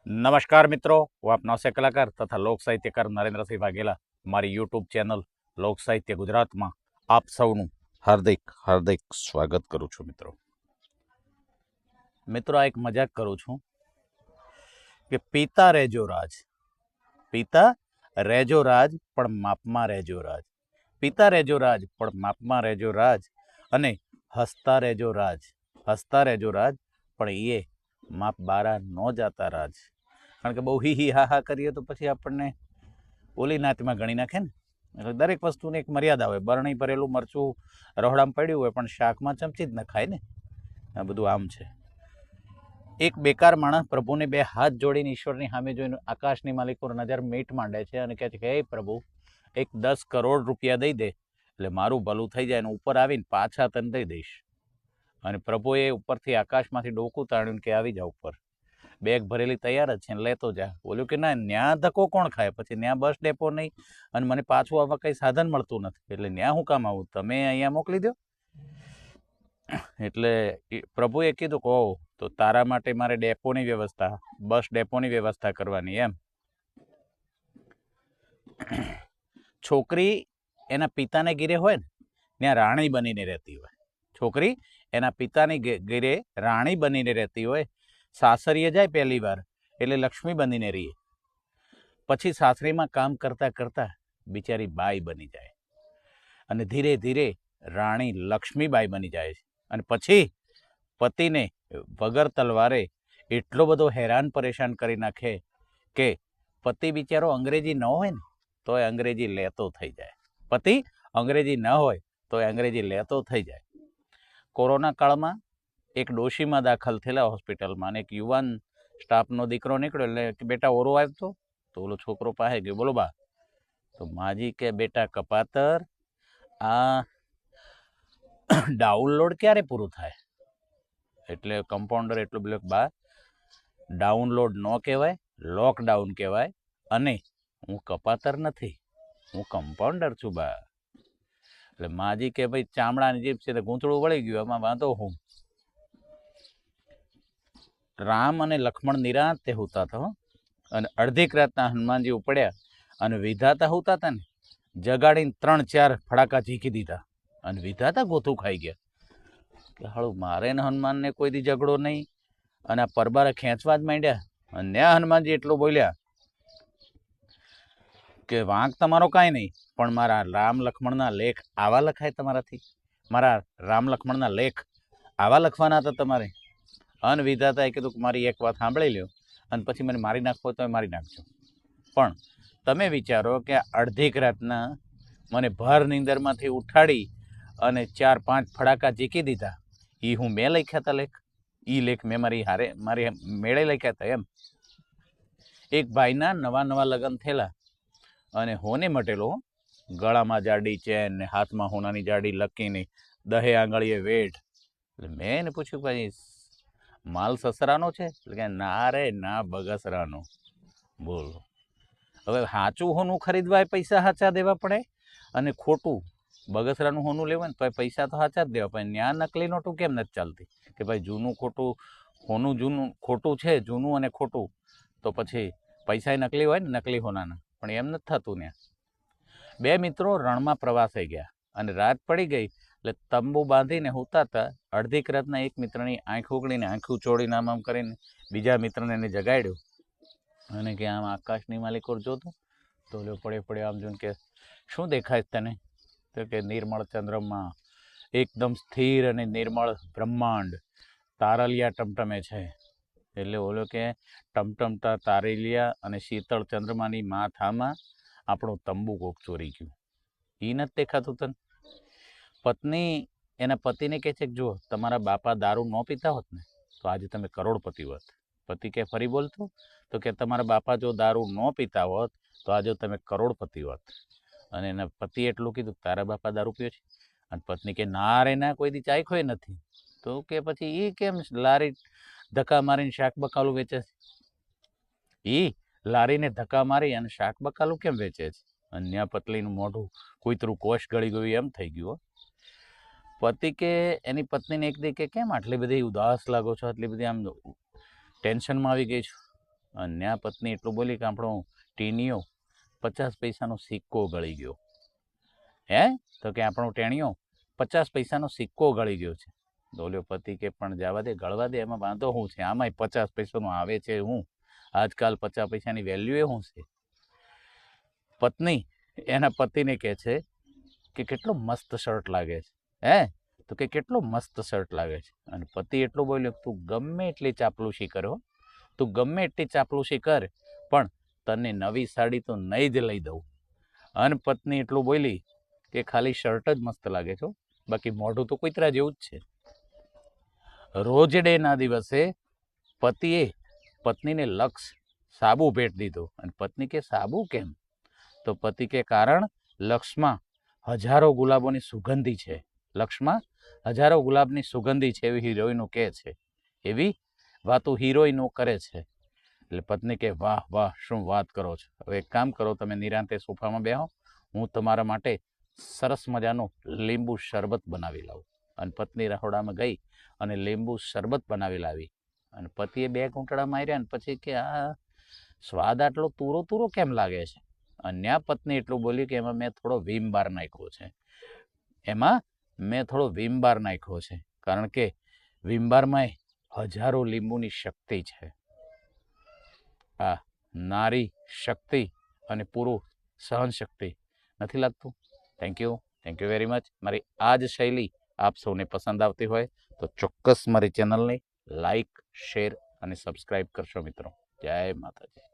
નમસ્કાર મિત્રો, હું આપનો હાસ્ય કલાકાર તથા લોક સાહિત્યકાર નરેન્દ્રસિંહ વાઘેલા મારી યુટ્યુબ ચેનલ લોક સાહિત્ય ગુજરાતમાં આપ સૌનું હાર્દિક સ્વાગત કરું છું. મિત્રો આ એક મજાક કરું છું કે પીતા રહેજો રાજ પણ માપમાં રહેજો રાજ, પીતા રહેજો રાજ પણ માપમાં રહેજો રાજ, અને હસતા રહેજો રાજ પણ એ માપ બારા ન જાતા રાજ. કારણ કે બહુ હી હા હા કરીએ તો પછી આપણને ઓલી નાતમાં ગણી નાખે ને. એટલે દરેક વસ્તુની એક મર્યાદા હોય. બરણી ભરેલું મરચું રહોડામાં પડ્યું હોય પણ શાકમાં ચમચી જ ન ખાય ને. આ બધું આમ છે. એક બેકાર માણસ પ્રભુને બે હાથ જોડીને ઈશ્વરની સામે જોઈને આકાશની માલિક પર નજર મીટ માંડે છે અને કહે છે કે હે પ્રભુ, એક 10 કરોડ રૂપિયા દઈ દે એટલે મારું ભલું થઈ જાય, અને ઉપર આવીને પાછા તને દઈ દઈશ. અને પ્રભુએ ઉપરથી આકાશમાંથી ડોકું તાણ્યું કે આવી જા ઉપર, બેગ ભરેલી તૈયાર જ છે, લેતો જા. બોલ્યું કે ના, ન્યા ધક્કો કોણ ખાય, પછી ન્યા બસ ડેપો નહીં અને મને પાછું આવવા કંઈ સાધન મળતું નથી, એટલે ન્યા હું કામ આવું, તમે અહીંયા મોકલી દો. એટલે પ્રભુએ કીધું કહો તો તારા માટે મારે ડેપોની વ્યવસ્થા, બસ ડેપોની વ્યવસ્થા કરવાની એમ. છોકરી એના પિતાને ઘીરે હોય ને ત્યાં રાણી બનીને રહેતી હોય. છોકરી એના પિતાની ઘીરે રાણી બનીને રહેતી હોય. સાસરીએ જાય પહેલી વાર એટલે લક્ષ્મી બનીને રહીએ, પછી સાસરીમાં કામ કરતા કરતા બિચારી બાઈ બની જાય, અને ધીરે ધીરે રાણી લક્ષ્મીબાઈ બની જાય છે. અને પછી પતિને વગર તલવારે એટલો બધો હેરાન પરેશાન કરી નાખે કે પતિ બિચારો અંગ્રેજી ન હોય ને તો એ અંગ્રેજી લેતો થઈ જાય. પતિ અંગ્રેજી ન હોય તો એ અંગ્રેજી લેતો થઈ જાય. કોરોના કાળમાં એક ડોશીમાં દાખલ થયેલા હોસ્પિટલમાં, અને એક યુવાન સ્ટાફનો દીકરો નીકળ્યો એટલે કે બેટા ઓરો આવતો, તો ઓલો છોકરો પાસે ગયો, બોલો બા, તો માજી કે બેટા કપાતર, આ ડાઉનલોડ ક્યારે પૂરું થાય? એટલે કમ્પાઉન્ડર એટલું બોલ્યો, બા ડાઉનલોડ ન કહેવાય, લોકડાઉન કહેવાય, અને હું કપાતર નથી, હું કમ્પાઉન્ડર છું બા. એટલે માજી કે ભાઈ ચામડાની જીભ છે તો ગૂંથળું વળી ગયું, એમાં વાંધો હું. રામ અને લક્ષ્મણ નિરાંતે હોતા હતા, અને અડધીક રાતના હનુમાનજી ઉપડ્યા અને વિધાતા હોતા હતા ને જગાડીને 3-4 ફડાકા ઝીકી દીધા, અને વિધાતા ગોથું ખાઈ ગયા કે હાળું મારે ને હનુમાનને કોઈ દી ઝઘડો નહીં, અને આ પરબારા ખેંચવા જ માંડ્યા. અને ત્યાં હનુમાનજી એટલું બોલ્યા કે વાંક તમારો કાંઈ નહીં, પણ મારા રામ લક્ષ્મણના લેખ આવા લખાય તમારાથી? મારા રામ લક્ષ્મણના લેખ આવા લખવાના હતા તમારે? અન વિધાતાએ કીધું કે મારી એક વાત સાંભળી લ્યો, અને પછી મને મારી નાખવો તો મારી નાખજો, પણ તમે વિચારો કે અડધીક રાતના મને ભર નીંદરમાંથી ઉઠાડી અને 4-5 ફડાકા ઝીકી દીધા, એ હું મેં લખ્યા હતા લેખ? એ લેખ મેં મારી મેળે લખ્યા હતા એમ. એક ભાઈના નવા લગ્ન થયેલા, અને હોને મટેલો, ગળામાં જાડી ચેન ને હાથમાં હોનાની જાડી લકીને 10 આંગળીએ વેઠ. એટલે મેં એને પૂછ્યું, ભાઈ માલ સસરાનો છે? એટલે કે ના રે ના, બગસરાનો. બોલો, હવે સાચું હોનું ખરીદવા પૈસા સાચા દેવા પડે, અને ખોટું બગસરાનું હોનું લેવું ને તો પૈસા તો સાચા જ દેવા પડે. ન્યા નકલી નોટું કેમ નથી ચાલતી કે ભાઈ જૂનું ખોટું, હોનું જૂનું ખોટું છે, જૂનું અને ખોટું, તો પછી પૈસા નકલી હોય ને, નકલી હોનાના, પણ એમ નથી થતું. ત્યાં 2 મિત્રો રણમાં પ્રવાસે ગયા, અને રાત પડી ગઈ એટલે તંબુ બાંધીને હોતા હતા. અડધીક રાતના એક મિત્રની આંખ ઉગડીને આંખું ચોડીને આમ કરીને બીજા મિત્રને એને જગાડ્યો, અને કે આમ આકાશની માલિક ઓર જોતો, તો પડે આમ જોઈને કે શું દેખાય તને? તો કે નિર્મળ ચંદ્રમાં એકદમ સ્થિર અને નિર્મળ બ્રહ્માંડ, તારલિયા ટમટમે છે. એટલે ઓલો કે ટમટમતા તારલિયા અને શીતળ ચંદ્રમાની માથામાં આપણું તંબુ કોક ચોરી ગયું, એ નથી દેખાતું તને? પત્ની એના પતિને કહે છે કે જો તમારા બાપા દારૂ ન પીતા હોત ને તો આજે તમે કરોડપતિ હોત. પતિ કે ફરી બોલતો, તો કે તમારા બાપા જો દારૂ ન પીતા હોત તો આજે તમે કરોડપતિ હોત. અને એના પતિ એટલું કીધું, તારા બાપા દારૂ પીવે છે? અને પત્ની કે ના રે ના, કોઈ દી ચાખ્યોય નથી. તો કે પછી એ કેમ લારી ધક્કા મારીને શાક બકાલું વેચે છે? એ લારીને ધક્કા મારી અને શાક બકાલું કેમ વેચે છે? અન્ય પતલીનું મોઢું કૂતરું કોષ ગળી ગયું એમ થઈ ગયું. પતિ કે એની પત્નીને એક દી કે કેમ આટલી બધી ઉદાસ લાગો છો, આટલી બધી આમ ટેન્શનમાં આવી ગઈ છો? અને ન્યા પત્ની એટલું બોલી કે આપણો ટીનિયો 50 પૈસાનો સિક્કો ગળી ગયો. હે? તો કે આપણો ટેણિયો 50 પૈસાનો સિક્કો ગળી ગયો છે. બોલ્યો પતિ કે પણ જવા દે, ગળવા દે, એમાં વાંધો શું છે? આમાંય 50 પૈસાનો આવે છે હું? આજકાલ 50 પૈસાની વેલ્યુ એ શું છે? પત્ની એના પતિને કહે છે કે કેટલો મસ્ત શર્ટ લાગે છે. હે? તો કે કેટલો મસ્ત શર્ટ લાગે છે. અને પતિ એટલું બોલ્યો તું ગમે એટલી ચાપલુસી કરો, તું ગમે એટલી ચાપલુસી કર, પણ તને નવી સાડી તો નહીં જ લઈ દઉં. અને પત્ની એટલું બોલી કે ખાલી શર્ટ જ મસ્ત લાગે છે, બાકી મોઢું તો કૂતરા જેવું જ છે. રોજ ડે ના દિવસે પતિએ પત્નીને લક્ષ સાબુ ભેટ દીધો. અને પત્ની કે સાબુ કેમ? તો પતિ કે કારણ લક્ષમાં હજારો ગુલાબોની સુગંધી છે. લક્ષમાં હજારો ગુલાબની સુગંધી છે, એવી હિરોઈનો કહે છે. એવી વાતો હિરોઈનો કરે છે. એટલે પત્ની કે વાહ વાહ, શું વાત કરો છો. હવે એક કામ કરો, તમે નિરાંતે સોફામાં બેહો, હું તમારા માટે સરસ મજાનું લીંબુ શરબત બનાવી લાવું. અને પત્ની રસોડામાં ગઈ અને લીંબુ શરબત બનાવી લાવી. અને પતિએ 2 ઘૂંટડા માર્યા અને પછી કે આ સ્વાદ આટલો તુરો તુરો કેમ લાગે છે? અન્ય પત્ની એટલું બોલી કે એમાં મેં થોડો વિમ બાર નાખ્યો છે. એમાં મેં થોડો વિમ બાર નાખ્યો છે, કારણ કે વિમ બારમાં હજારો લીંબુની શક્તિ છે. આ નારી શક્તિ અને પુરુષ સહન શક્તિ નથી લાગતું? Thank you very much. મારી આ જ શૈલી આપ સૌને પસંદ આવતી હોય તો ચોક્કસ મારી ચેનલને લાઈક, શેર અને સબસ્ક્રાઈબ કરશો મિત્રો. જય માતાજી.